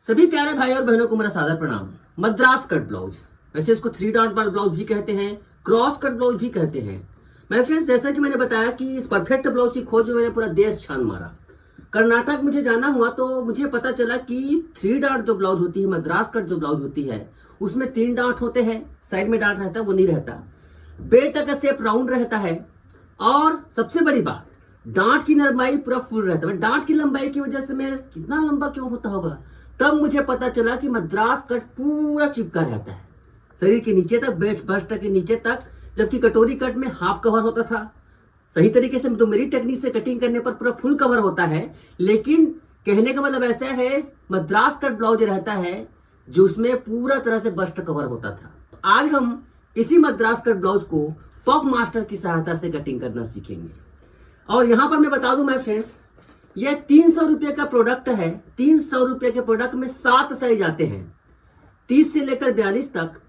सभी प्यारे भाई और बहनों को मेरा सादर प्रणाम। मद्रास कट ब्लाउज, वैसे इसको 3 डॉट वाला ब्लाउज भी कहते हैं, क्रॉस कट ब्लाउज भी कहते हैं। मेरे फ्रेंड्स, जैसा कि मैंने बताया कि इस परफेक्ट ब्लाउज की खोज में मैंने पूरा देश छान मारा। कर्नाटक मुझे जाना हुआ तो मुझे पता चला कि 3 डॉट जो ब्लाउज होती है, मद्रास कट जो ब्लाउज होती है, उसमें 3 डॉट होते हैं, साइड में डॉट रहता है वो नहीं रहता, बेल्ट का शेप राउंड रहता है, और सबसे बड़ी बात डांट की नरमाई पूरा फुल रहता है। डांट की लंबाई की वजह से मैं कितना लंबा क्यों होता होगा, तब मुझे पता चला कि मद्रास कट पूरा चिपका रहता है शरीर के नीचे तक, बेल्ट बस्ट के नीचे तक, जबकि कटोरी कट में हाफ कवर होता था। सही तरीके से तो मेरी टेक्निक से कटिंग करने पर पूरा फुल कवर होता है, लेकिन कहने का मतलब ऐसा है मद्रास कट ब्लाउज रहता है जो उसमें पूरा तरह से बस्ट कवर होता था। आज हम इसी मद्रास कट ब्लाउज को पफ मास्टर की सहायता से कटिंग करना सीखेंगे। और यहाँ पर मैं बता दूं मैं फ्रेंड्स, ये 300 रुपये का प्रोडक्ट है। 300 रुपये के प्रोडक्ट में 7 साइज आते हैं, 30 से लेकर 42 तक।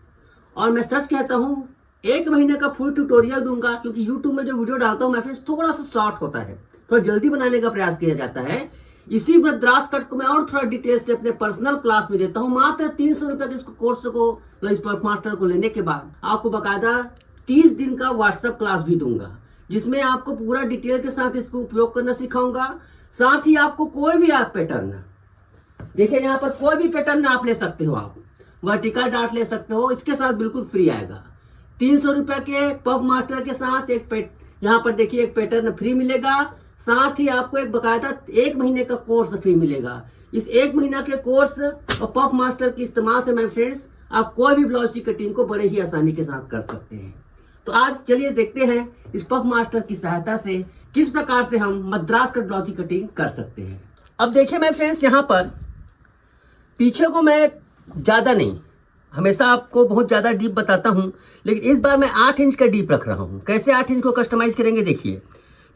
और मैं सच कहता हूँ, 1 महीने का फुल ट्यूटोरियल दूंगा, क्योंकि यूट्यूब में जो वीडियो डालता हूँ मैं फ्रेंड्स थोड़ा सा शॉर्ट होता है, थोड़ा जल्दी बनाने का प्रयास किया जाता है। इसी मद्रास कट को मैं और थोड़ा डिटेल से अपने पर्सनल क्लास में देता हूँ। मात्र 300 रुपये के इस कोर्स को, इस पफ मास्टर को लेने के बाद आपको बाकायदा 30 दिन का व्हाट्सएप क्लास भी दूंगा, जिसमें आपको पूरा डिटेल के साथ इसको उपयोग करना सिखाऊंगा। साथ ही आपको कोई भी आप पैटर्न, देखिए यहाँ पर कोई भी पैटर्न आप ले सकते हो, आप वर्टिकल डार्ट ले सकते हो, इसके साथ बिल्कुल फ्री आएगा। 300 रुपये के पफ मास्टर के साथ यहाँ पर देखिए एक पैटर्न फ्री मिलेगा। साथ ही आपको एक बकायदा 1 महीने का कोर्स फ्री मिलेगा। इस 1 महीना के कोर्स और पफ मास्टर के इस्तेमाल से मैं फ्रेंड्स आप कोई भी ब्लाउज की कटिंग को बड़े ही आसानी के साथ कर सकते हैं। तो आज चलिए देखते हैं इस पफ मास्टर की सहायता से किस प्रकार से हम मद्रास कट ब्लाउज की कटिंग कर सकते हैं। अब देखिए मैं फ्रेंड्स, यहाँ पर पीछे को मैं ज्यादा नहीं, हमेशा आपको बहुत ज्यादा डीप बताता हूँ, लेकिन इस बार मैं 8 इंच का डीप रख रहा हूँ। कैसे 8 इंच को कस्टमाइज करेंगे देखिए।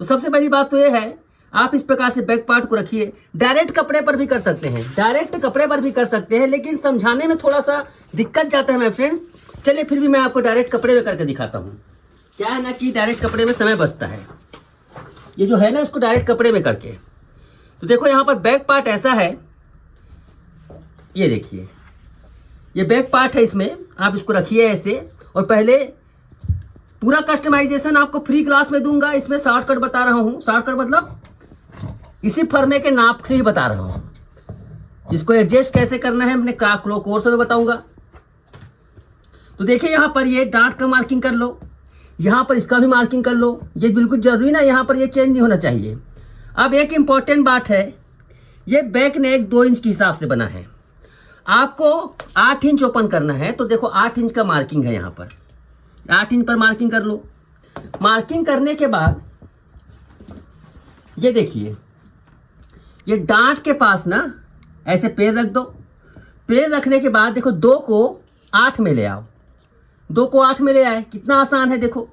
तो सबसे पहली बात तो यह है, आप इस प्रकार से बैक पार्ट को रखिए। डायरेक्ट कपड़े पर भी कर सकते हैं, डायरेक्ट कपड़े पर भी कर सकते हैं, लेकिन समझाने में थोड़ा सा दिक्कत जाता है मैं फ्रेंड्स। चलिए फिर भी मैं आपको डायरेक्ट कपड़े में करके दिखाता हूँ। क्या है ना कि डायरेक्ट कपड़े में समय बचता है, ये जो है ना इसको डायरेक्ट कपड़े में करके। तो देखो यहाँ पर बैक पार्ट ऐसा है, ये देखिए ये बैक पार्ट है, इसमें आप इसको रखिए ऐसे। और पहले पूरा कस्टमाइजेशन आपको फ्री क्लास में दूंगा। इसमें शॉर्टकट बता रहा हूँ, शॉर्टकट मतलब इसी फर्मे के नाप से ही बता रहा हूँ। इसको एडजस्ट कैसे करना है अपने कोर्स में बताऊंगा। तो देखिए यहाँ पर ये डार्ट का मार्किंग कर लो, यहाँ पर इसका भी मार्किंग कर लो। ये बिल्कुल जरूरी ना, यहाँ पर ये चेंज नहीं होना चाहिए। अब एक इम्पॉर्टेंट बात है, ये बैक नेक 2 इंच के हिसाब से बना है, आपको 8 इंच ओपन करना है। तो देखो 8 इंच का मार्किंग है, यहाँ पर 8 इंच पर मार्किंग कर लो। मार्किंग करने के बाद ये देखिए, ये डांट के पास ना ऐसे पैर रख दो। पैर रखने के बाद देखो 2 को 8 में ले आओ। 2 को 8 में ले आए, कितना आसान है देखो।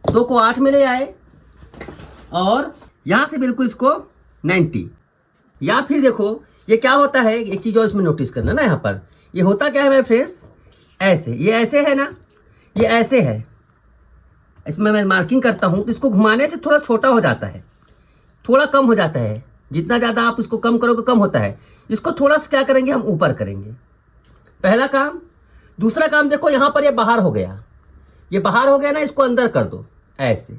2 को 8 में ले आए और यहां से बिल्कुल इसको 90। या फिर देखो ये क्या होता है, एक चीज और इसमें नोटिस करना ना, यहाँ पर ये होता क्या है मेरे फ्रेंड्स, ऐसे, ये ऐसे है ना, ये ऐसे है। इसमें मैं मार्किंग करता हूं तो इसको घुमाने से थोड़ा छोटा हो जाता है, थोड़ा कम हो जाता है। जितना ज्यादा आप इसको कम करोगे कम होता है। इसको थोड़ा सा क्या करेंगे, हम ऊपर करेंगे, पहला काम। दूसरा काम देखो, यहाँ पर ये बाहर हो गया, ये बाहर हो गया ना, इसको अंदर कर दो ऐसे।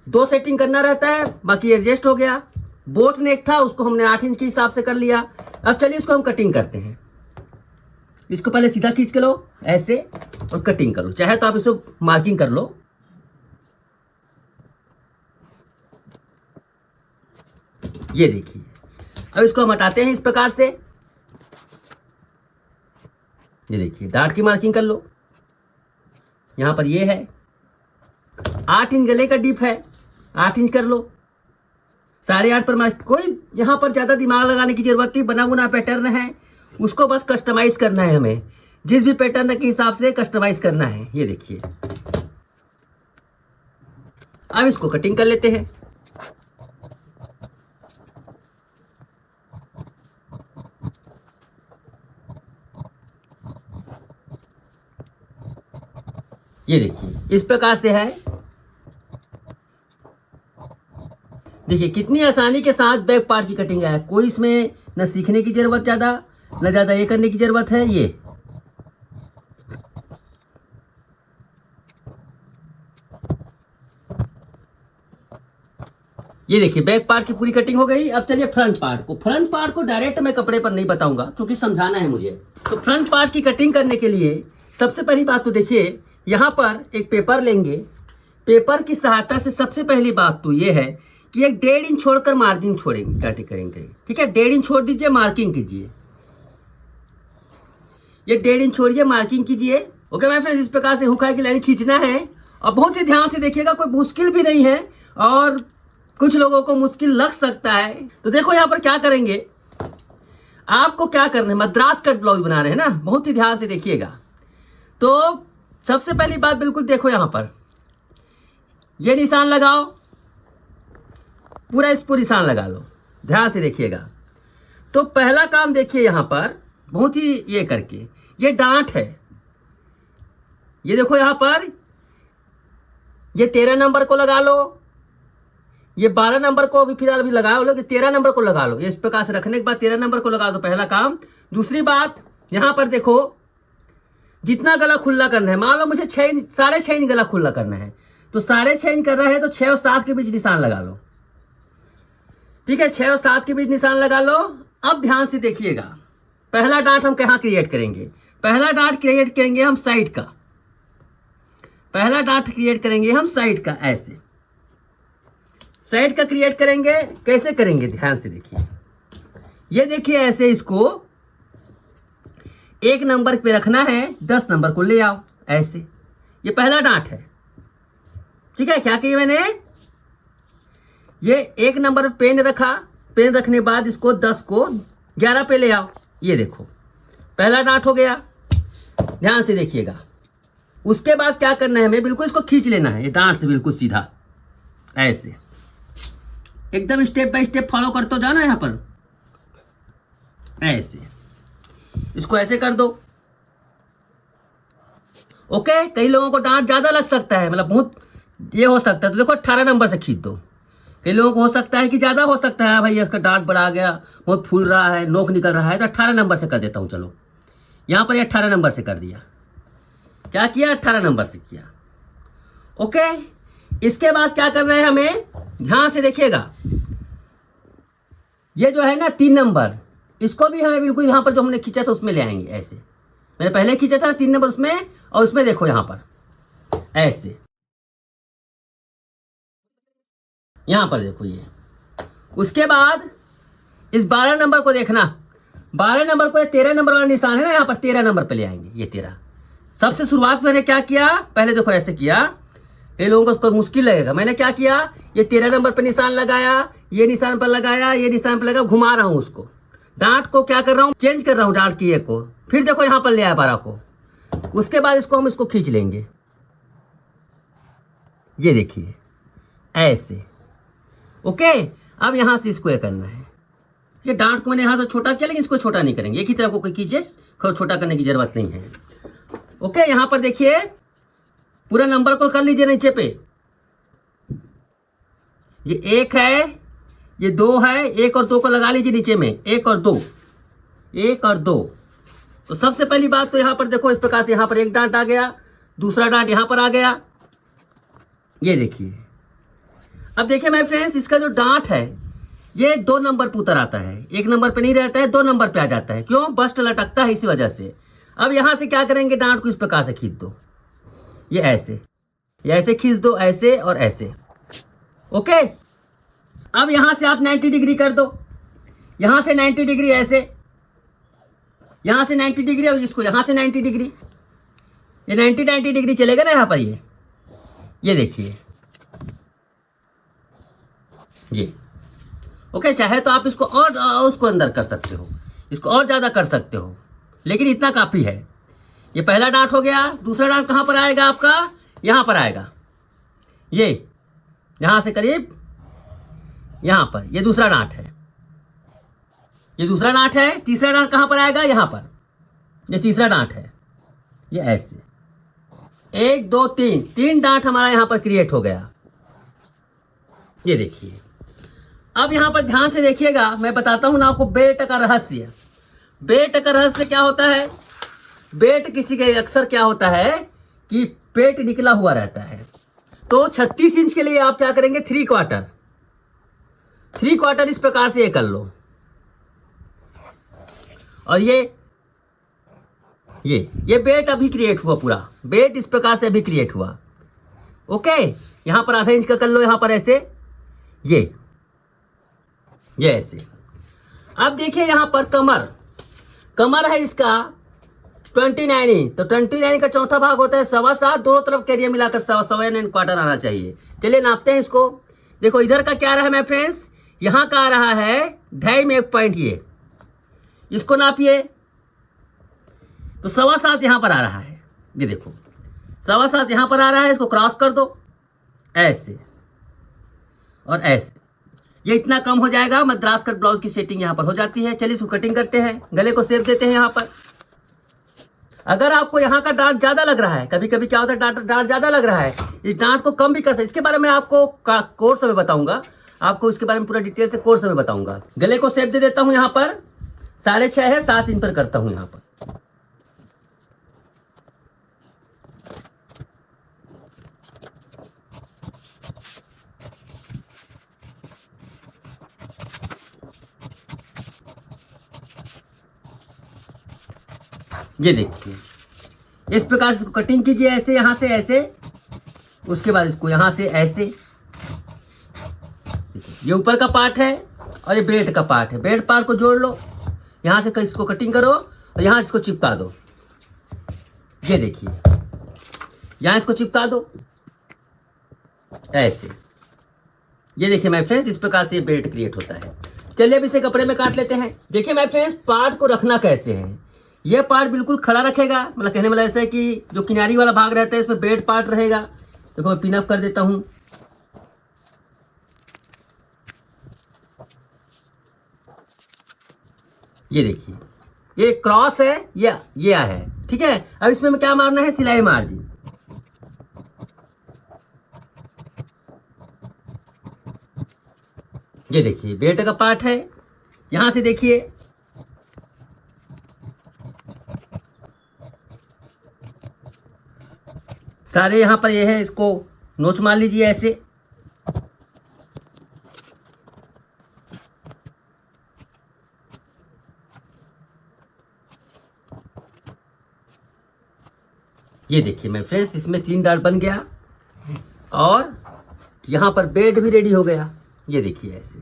2 सेटिंग करना रहता है, बाकी एडजस्ट हो गया। बोट नेक था, उसको हमने 8 इंच के हिसाब से कर लिया। अब चलिए इसको हम कटिंग करते हैं। इसको पहले सीधा खींच के लो ऐसे और कटिंग करो, चाहे तो आप इसको मार्किंग कर लो। ये देखिए, अब इसको हम हटाते हैं इस प्रकार से। ये देखिए डार्ट की मार्किंग कर लो, यहां पर ये है 8 इंच गले का डीप है, 8 इंच कर लो। 8.5 पर मार्क, कोई यहां पर ज्यादा दिमाग लगाने की जरूरत नहीं, बना बुना पैटर्न है, उसको बस कस्टमाइज करना है हमें, जिस भी पैटर्न के हिसाब से कस्टमाइज करना है। ये देखिए, अब इसको कटिंग कर लेते हैं। ये देखिए इस प्रकार से है। देखिए कितनी आसानी के साथ बैक पार्ट की कटिंग है, कोई इसमें न सीखने की जरूरत ज़्यादा, न ज़्यादा ये करने की जरूरत है। ये देखिए बैक पार्ट की पूरी कटिंग हो गई। अब चलिए फ्रंट पार्ट को डायरेक्ट मैं कपड़े पर नहीं बताऊंगा क्योंकि समझाना है मुझे। तो फ्रंट पार्ट की कटिंग करने के लिए सबसे पहली बात तो देखिए, यहाँ पर एक पेपर लेंगे। पेपर की सहायता से सबसे पहली बात तो ये है कि एक 1.5 इंच छोड़कर मार्जिन छोड़ेंगे, कटिंग करेंगे। ठीक है, 1.5 इंच छोड़ दीजिए, मार्किंग कीजिए। ये 1.5 इंच छोड़िए, मार्किंग कीजिए। ओके माय फ्रेंड्स, इस प्रकार से हुक की लाइन खींचना है और बहुत ही ध्यान से देखिएगा, कोई मुश्किल भी नहीं है और कुछ लोगों को मुश्किल लग सकता है। तो देखो यहाँ पर क्या करेंगे, आपको क्या करना है, मद्रास कट ब्लाउज बना रहे हैं ना, बहुत ही ध्यान से देखिएगा। तो सबसे पहली बात बिल्कुल देखो, यहाँ पर ये निशान लगाओ, पूरा इसको निशान लगा लो, ध्यान से देखिएगा। तो पहला काम देखिए यहाँ पर बहुत ही ये करके, ये डांट है, ये देखो यहाँ पर ये 13 नंबर को लगा लो, ये 12 नंबर को अभी फिलहाल अभी लगाओ लोग, 13 नंबर को लगा लो। ये इस प्रकार से रखने के बाद 13 नंबर को लगा दो, पहला काम। दूसरी बात यहाँ पर देखो, जितना गला खुला करना है, मान लो मुझे 6.5 इंच गला खुला करना है, तो 6.5 इंच करना है तो 6 और 7 के बीच निशान लगा लो। ठीक है, 6 और 7 के बीच निशान लगा लो। अब ध्यान से देखिएगा, पहला डांट हम कहाँ क्रिएट करेंगे, पहला डांट क्रिएट करेंगे हम साइड का, पहला डांट क्रिएट करेंगे हम साइड का, ऐसे साइड का क्रिएट करेंगे। कैसे करेंगे ध्यान से देखिए, ये देखिए ऐसे इसको 1 नंबर पे रखना है, 10 नंबर को ले आओ, ऐसे। ये पहला डांट है। ठीक है, क्या किया मैंने, ये 1 नंबर पेन रखा, पेन रखने बाद इसको 10 को 11 पे ले आओ। ये देखो पहला डांट हो गया, ध्यान से देखिएगा। उसके बाद क्या करना है हमें, बिल्कुल इसको खींच लेना है, ये डांट से बिल्कुल सीधा, ऐसे एकदम स्टेप बाय स्टेप फॉलो करते हो जाना। यहाँ पर ऐसे इसको ऐसे कर दो। ओके, कई लोगों को डांट ज्यादा लग सकता है, मतलब बहुत ये हो सकता है, तो देखो 18 नंबर से खींच दो। कई लोगों को हो सकता है कि ज्यादा हो सकता है, भाई इसका डांट बढ़ा गया, बहुत फूल रहा है, नोक निकल रहा है, तो 18 नंबर से कर देता हूं। चलो यहाँ पर 18 नंबर से कर दिया, क्या किया, 18 नंबर से किया। ओके, इसके बाद क्या करना है हमें, ध्यान से देखिएगा, ये जो है ना 3 नंबर, इसको भी हमें बिल्कुल यहाँ पर जो हमने खींचा था उसमें ले आएंगे। ऐसे मैंने पहले खींचा था 3 नंबर उसमें, और उसमें देखो यहाँ पर ऐसे, यहाँ पर देखो ये। उसके बाद इस 12 नंबर को देखना, 12 नंबर को 13 नंबर वाला निशान है ना, यहाँ पर 13 नंबर पे ले आएंगे। ये 13 सबसे शुरुआत मैंने क्या किया, पहले देखो ऐसे किया, कई लोगों को मुश्किल लगेगा। मैंने क्या किया, ये 13 नंबर पे निशान लगाया, ये निशान पर लगाया, ये निशान पर लगा, घुमा रहा हूं उसको, डांट को क्या कर रहा हूं, चेंज कर रहा हूं डांट की एक को, फिर देखो यहाँ पर ले आया 12 को। उसके बाद इसको हम इसको खींच लेंगे, ये देखिए ऐसे। ओके, अब यहां से इसको ये करना है, ये डांट को मैंने यहाँ तो छोटा किया, लेकिन इसको छोटा नहीं करेंगे, एक ही तरह को कीजिए, छोटा करने की जरूरत नहीं है। ओके, यहां पर देखिए पूरा नंबर को कर लीजिए नीचे पे, ये 1 है, ये 2 है, 1 और 2 को लगा लीजिए नीचे में, 1 और 2, 1 और 2। तो सबसे पहली बात तो यहाँ पर देखो इस प्रकार से, यहाँ पर एक डांट आ गया, दूसरा डांट यहाँ पर आ गया, ये देखिए। अब देखिए माय फ्रेंड्स, इसका जो डांट है ये 2 नंबर पर उतर आता है, 1 नंबर पे नहीं रहता है, 2 नंबर पे आ जाता है। क्यों, बस्ट लटकता है इसी वजह से। अब यहां से क्या करेंगे, डांट को इस प्रकार से खींच दो, ये ऐसे खींच दो, ऐसे और ऐसे। ओके, अब यहां से आप 90 डिग्री कर दो, यहां से 90 डिग्री, ऐसे यहां से 90 डिग्री, और इसको यहां से 90 डिग्री, ये 90 डिग्री चलेगा ना यहाँ पर, ये देखिए ये। ओके, चाहे तो आप इसको और उसको अंदर कर सकते हो, इसको और ज्यादा कर सकते हो, लेकिन इतना काफी है। ये पहला डांट हो गया। दूसरा डांट कहां पर आएगा आपका, यहां पर आएगा, ये यहां से करीब यहां पर, ये दूसरा डांट है, ये दूसरा डांट है। तीसरा डांट कहां पर आएगा, यहां पर, ये तीसरा डांट है, ये ऐसे 1 2 3 डांट हमारा यहां पर क्रिएट हो गया, ये देखिए। अब यहाँ पर ध्यान से देखिएगा, मैं बताता हूँ ना आपको बेल्ट का रहस्य। बेल्ट का रहस्य क्या होता है? बेल्ट किसी के अक्सर क्या होता है कि पेट निकला हुआ रहता है। तो 36 इंच के लिए आप क्या करेंगे, 3/4 इस प्रकार से ये कर लो। और ये बेल्ट अभी क्रिएट हुआ, पूरा बेल्ट इस प्रकार से अभी क्रिएट हुआ। ओके, यहां पर आधा इंच का कर लो, यहां पर ऐसे ये ऐसे। अब देखिए यहां पर कमर है इसका 29 इंच, तो 29 का चौथा भाग होता है 7.25, दोनों तरफ के एरिया मिलाकर 7.25 आना चाहिए। चलिए नापते हैं इसको। देखो इधर का क्या रहा है मेरे फ्रेंड्स, यहां का आ रहा है 2.5 में 1 पॉइंट, ये इसको नापिए तो 7.25 यहां पर आ रहा है। ये देखो 7.25 यहां पर आ रहा है, इसको क्रॉस कर दो ऐसे और ऐसे, ये इतना कम हो जाएगा। मद्रास कट ब्लाउज की सेटिंग यहां पर हो जाती है। चलिए इसको कटिंग करते हैं, गले को शेप देते हैं। यहां पर अगर आपको यहाँ का डांट ज्यादा लग रहा है, कभी कभी क्या होता है डांट ज्यादा लग रहा है, इस डांट को कम भी कर सकते, इसके बारे में आपको कोर्स में बताऊंगा, आपको इसके बारे में पूरा डिटेल से कोर्स में बताऊंगा। गले को शेप दे देता हूं, यहाँ पर 6.5 है, 7 इंच पर करता हूं यहाँ पर। ये देखिए इस प्रकार से इसको कटिंग कीजिए, ऐसे यहां से ऐसे, उसके बाद इसको यहां से ऐसे। ये ऊपर का पार्ट है और ये बेल्ट का पार्ट है, बेल्ट पार्ट को जोड़ लो, यहां से इसको कटिंग करो और यहां इसको चिपका दो। ये देखिए यहां इसको चिपका दो ऐसे। ये देखिए माय फ्रेंड्स, इस प्रकार से बेल्ट क्रिएट होता है। चलिए अब इसे कपड़े में काट लेते हैं। देखिए माय फ्रेंड्स, पार्ट को रखना कैसे है। ये पार्ट बिल्कुल खड़ा रखेगा, मतलब कहने वाला ऐसा है कि जो किनारी वाला भाग रहता है इसमें बेल्ट पार्ट रहेगा। देखो मैं पिनअप कर देता हूं, ये देखिए ये क्रॉस है, ये है, ठीक है। अब इसमें क्या मारना है, सिलाई मार्जिन। ये देखिए बेल्ट का पार्ट है, यहां से देखिए सारे यहां पर ये है, इसको नोच मार लीजिए ऐसे। ये देखिए मेरे फ्रेंड्स, इसमें 3 डार्ट बन गया और यहां पर बेल्ट भी रेडी हो गया। ये देखिए ऐसे,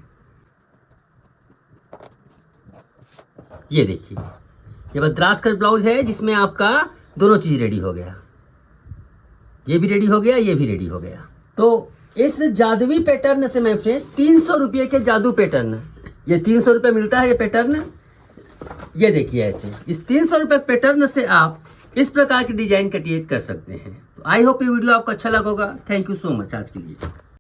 ये देखिए ये मद्रास कट ब्लाउज है जिसमें आपका दोनों चीज रेडी हो गया, ये भी रेडी हो गया, ये भी रेडी हो गया। तो इस जादुई पैटर्न से मैं फ्रेंड्स 300 रुपये के जादू पैटर्न, ये 300 रुपये मिलता है ये पैटर्न। ये देखिए ऐसे, इस 300 रुपये पैटर्न से आप इस प्रकार की डिजाइन क्रिएट कर सकते हैं। तो आई होप ये वीडियो आपको अच्छा लगा होगा। थैंक यू सो मच आज के लिए।